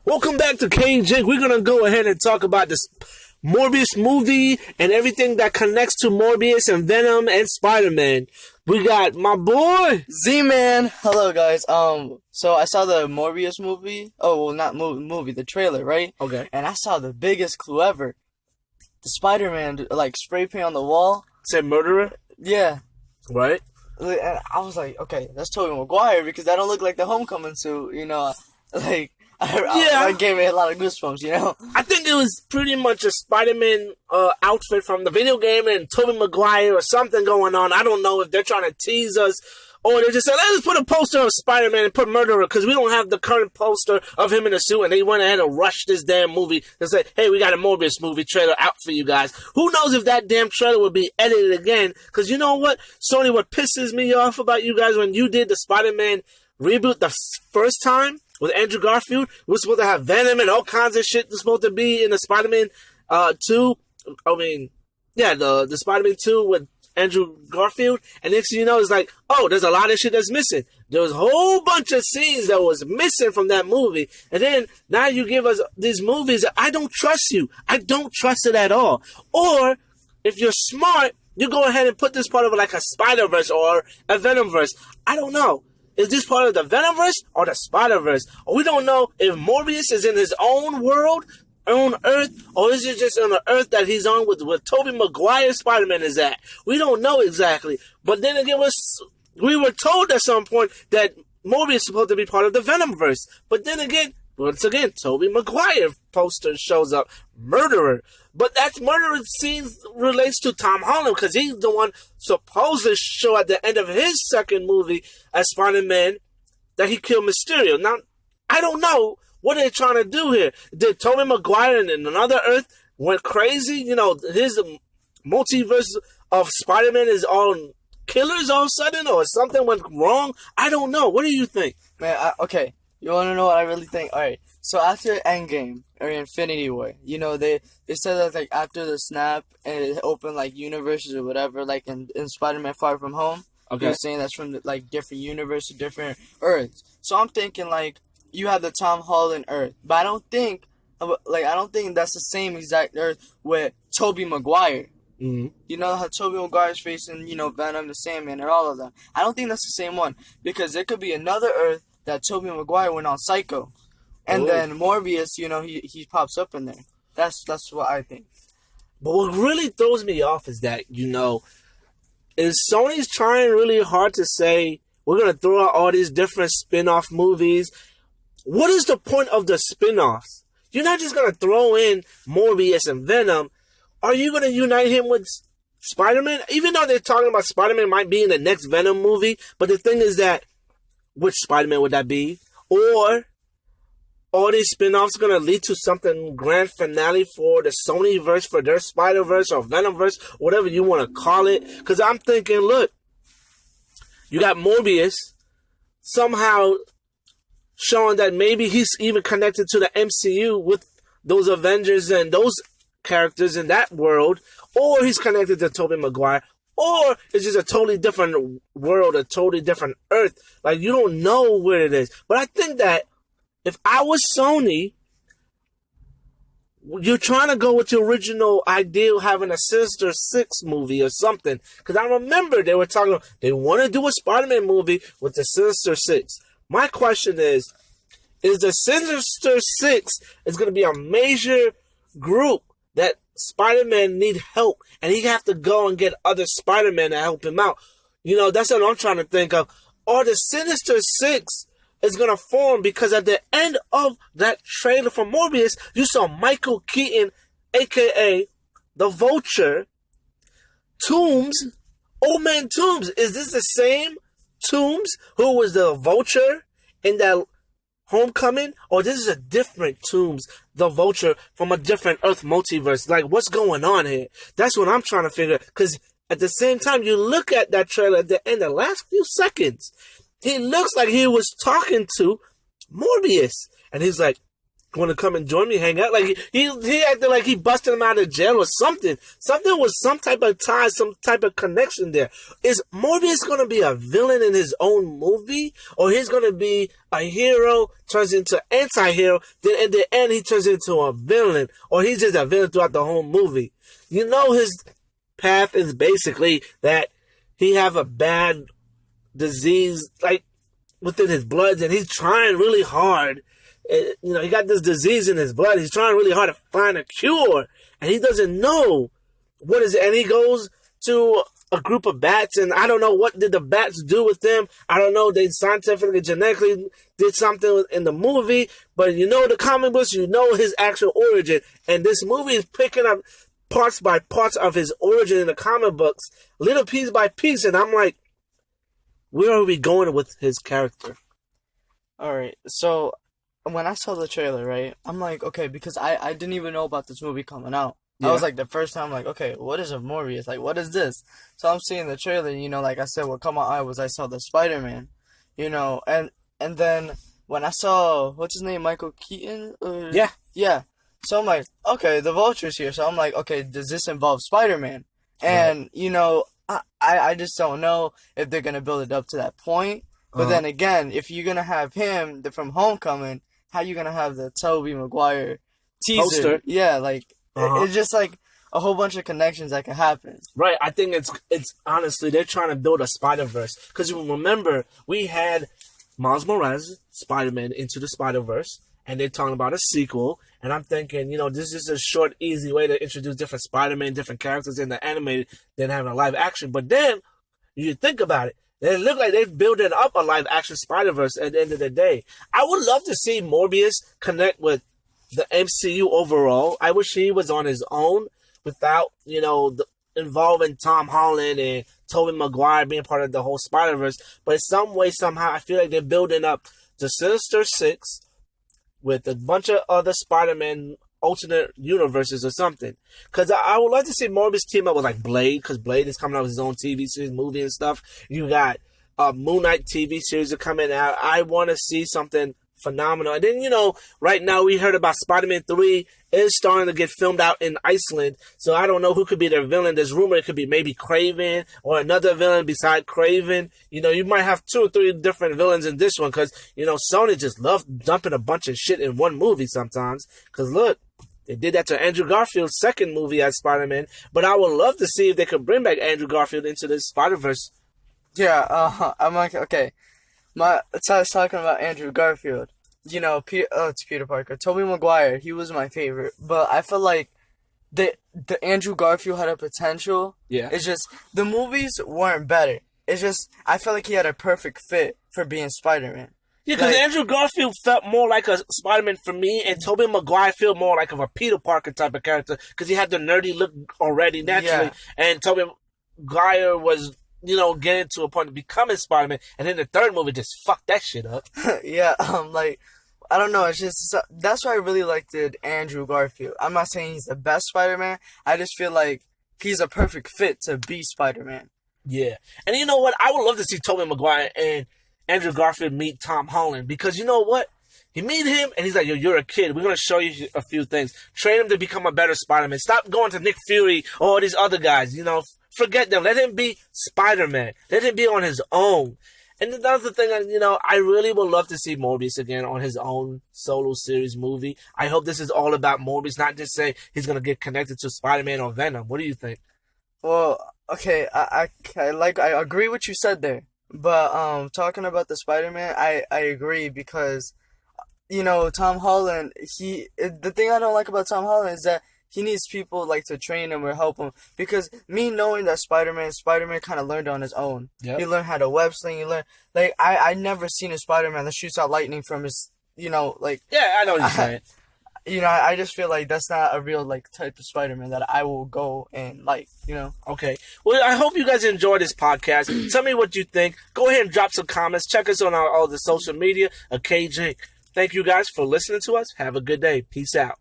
Welcome back to K and Jake. We're gonna go ahead and talk about this Morbius movie and everything that connects to Morbius and Venom and Spider-Man. We got my boy Z-Man. Hello, guys. So I saw the Morbius movie. Oh, well, not movie, the trailer, right? Okay. And I saw the biggest clue ever. The Spider-Man, like, spray paint on the wall. said murderer, Yeah. right? And I was like, okay, that's Tobey Maguire because that don't look like the Homecoming suit, you know? Like, I gave me a lot of goosebumps, you know? I think it was pretty much a Spider-Man outfit from the video game and Tobey Maguire or something going on. I don't know if they're trying to tease us or they just said, let's put a poster of Spider-Man and put murderer because we don't have the current poster of him in a suit, and they went ahead and rushed this damn movie and said, hey, we got a Morbius movie trailer out for you guys. Who knows if that damn trailer will be edited again? Because you know what, Sony, what pisses me off about you guys when you did the Spider-Man reboot the first time with Andrew Garfield, we're supposed to have Venom and all kinds of shit that's supposed to be in the Spider-Man 2. I mean, yeah, the Spider-Man 2 with Andrew Garfield. And next thing you know, it's like, oh, there's a lot of shit that's missing. There was a whole bunch of scenes that was missing from that movie. And then now you give us these movies. I don't trust you. I don't trust it at all. Or if you're smart, you go ahead and put this part of it like a Spiderverse or a Venomverse. I don't know. Is this part of the Venomverse or the Spiderverse? Or we don't know if Morbius is in his own world, own Earth, or is it just on the Earth that he's on with Tobey Maguire Spider-Man is at? We don't know exactly. But then again, we were told at some point that Morbius is supposed to be part of the Venomverse. But then again, once again, Tobey Maguire poster shows up, murderer. But that murderer scene relates to Tom Holland because he's the one supposed to show at the end of his second movie as Spider-Man that he killed Mysterio. Now, I don't know what they're trying to do here. Did Tobey Maguire in another Earth went crazy? You know, his multiverse of Spider-Man is all killers all of a sudden, or something went wrong? I don't know. What do you think? Man, okay. You want to know what I really think? Alright, so after Endgame, or Infinity War, you know, they said that, like, after the snap, and it opened, like, universes or whatever, like, in Spider-Man Far From Home, Okay. they're saying that's from, like, different universes, different Earths. So I'm thinking, like, you have the Tom Holland Earth, but I don't think that's the same exact Earth with Tobey Maguire. Mm-hmm. You know how Tobey Maguire's facing, you know, Venom, the Sandman, and all of them. I don't think that's the same one, because there could be another Earth that Tobey Maguire went on Psycho. And then Morbius, you know, he pops up in there. That's what I think. But what really throws me off is that, you know, is Sony's trying really hard to say, we're going to throw out all these different spin-off movies. What is the point of the spin-offs? You're not just going to throw in Morbius and Venom. Are you going to unite him with Spider-Man? Even though they're talking about Spider-Man might be in the next Venom movie. But the thing is that, which Spider-Man would that be? Or all these spin-offs going to lead to something grand finale for the Sonyverse, for their Spider-Verse or Venomverse, whatever you want to call it. Because I'm thinking, look, you got Morbius somehow showing that maybe he's even connected to the MCU with those Avengers and those characters in that world, or he's connected to Tobey Maguire, or it's just a totally different world, a totally different Earth. Like, you don't know where it is. But I think that if I was Sony, you're trying to go with your original idea of having a Sinister Six movie or something. Because I remember they were talking, they want to do a Spider-Man movie with the Sinister Six. My question is the Sinister Six is going to be a major group that Spider-Man need help, and he have to go and get other Spider-Man to help him out? You know, that's what I'm trying to think of. Or the Sinister Six is going to form, because at the end of that trailer for Morbius, you saw Michael Keaton, a.k.a. the Vulture, Toombs, Old Man Toombs. Is this the same Toombs who was the Vulture in that Homecoming? Or this is a different Toombs, the Vulture, from a different Earth multiverse? Like, what's going on here? That's what I'm trying to figure. Because at the same time, you look at that trailer at the end, the last few seconds, he looks like he was talking to Morbius. And he's like, want to come and join me, hang out. Like, he acted like he busted him out of jail or something. Something was some type of tie, some type of connection there. Is Morbius going to be a villain in his own movie? Or he's going to be a hero, turns into anti-hero, then at the end he turns into a villain? Or he's just a villain throughout the whole movie? You know, his path is basically that he have a bad disease, like, within his blood, and he's trying really hard. You know, he got this disease in his blood. He's trying really hard to find a cure, and he doesn't know what is it. And he goes to a group of bats, and I don't know what did the bats do with them. I don't know. They scientifically, genetically did something in the movie, but you know the comic books, you know his actual origin, and this movie is picking up parts by parts of his origin in the comic books, little piece by piece, and I'm like, where are we going with his character? Alright, so when I saw the trailer, right, I'm like, okay, because I didn't even know about this movie coming out. Yeah. I was like, the first time, like, okay, what is a Morbius? Like, what is this? So I'm seeing the trailer, you know, like I said, what caught my eye was I saw the Spider-Man, you know, and then when I saw, what's his name, Michael Keaton? Yeah. Yeah. So I'm like, okay, the Vulture's here. So I'm like, okay, does this involve Spider-Man? And, right. You know, I just don't know if they're going to build it up to that point. But then again, if you're going to have him from Homecoming, how you going to have the Tobey Maguire teaser? Poster. Yeah, like, it's just like a whole bunch of connections that can happen. Right. I think it's honestly, they're trying to build a Spider-Verse. Because remember, we had Miles Morales, Spider-Man, Into the Spider-Verse, and they're talking about a sequel. And I'm thinking, you know, this is a short, easy way to introduce different Spider-Man, different characters in the animated than having a live action. But then, you think about it, it looked like they're building up a live action Spider-Verse at the end of the day. I would love to see Morbius connect with the MCU overall. I wish he was on his own without, you know, involving Tom Holland and Tobey Maguire being part of the whole Spider-Verse. But in some way, somehow, I feel like they're building up the Sinister Six with a bunch of other Spider-Man alternate universes or something. Because I would like to see Morbius team up with like Blade, because Blade is coming out with his own TV series, movie and stuff. You got Moon Knight TV series are coming out. I want to see something phenomenal. And then, you know, right now we heard about Spider-Man 3 is starting to get filmed out in Iceland. So I don't know who could be their villain. There's rumor it could be maybe Kraven or another villain beside Kraven. You know, you might have 2 or 3 different villains in this one because, you know, Sony just loves dumping a bunch of shit in one movie sometimes. Because look, they did that to Andrew Garfield's second movie as Spider-Man. But I would love to see if they could bring back Andrew Garfield into this Spider-Verse. Yeah, I'm like, okay. Let's start talking about Andrew Garfield. You know, it's Peter Parker. Tobey Maguire, he was my favorite. But I feel like the Andrew Garfield had a potential. Yeah. It's just, the movies weren't better. It's just, I felt like he had a perfect fit for being Spider-Man. Yeah, because Andrew Garfield felt more like a Spider-Man for me, and Tobey Maguire felt more like a Peter Parker type of character, because he had the nerdy look already naturally, and Tobey Maguire was, you know, getting to a point of becoming Spider-Man, and then the third movie just fucked that shit up. Yeah, like, I don't know, it's just, that's why I really liked Andrew Garfield. I'm not saying he's the best Spider-Man, I just feel like he's a perfect fit to be Spider-Man. Yeah, and you know what, I would love to see Tobey Maguire and Andrew Garfield meet Tom Holland, because you know what? You meet him, and he's like, yo, you're a kid. We're going to show you a few things. Train him to become a better Spider-Man. Stop going to Nick Fury or all these other guys. You know, forget them. Let him be Spider-Man. Let him be on his own. And another thing, you know, I really would love to see Morbius again on his own solo series movie. I hope this is all about Morbius, not just say he's going to get connected to Spider-Man or Venom. What do you think? Well, okay, I agree with you said there. But talking about the Spider-Man, I agree, because, you know, Tom Holland, the thing I don't like about Tom Holland is that he needs people like to train him or help him, because me knowing that Spider-Man kind of learned on his own. Yep. He learned how to web sling. He learned, like, I never seen a Spider-Man that shoots out lightning from his, you know, like. Yeah, I know what you're saying. You know, I just feel like that's not a real, like, type of Spider-Man that I will go and like, you know. Okay. Well, I hope you guys enjoyed this podcast. Tell me what you think. Go ahead and drop some comments. Check us on all the social media, KJ. Thank you guys for listening to us. Have a good day. Peace out.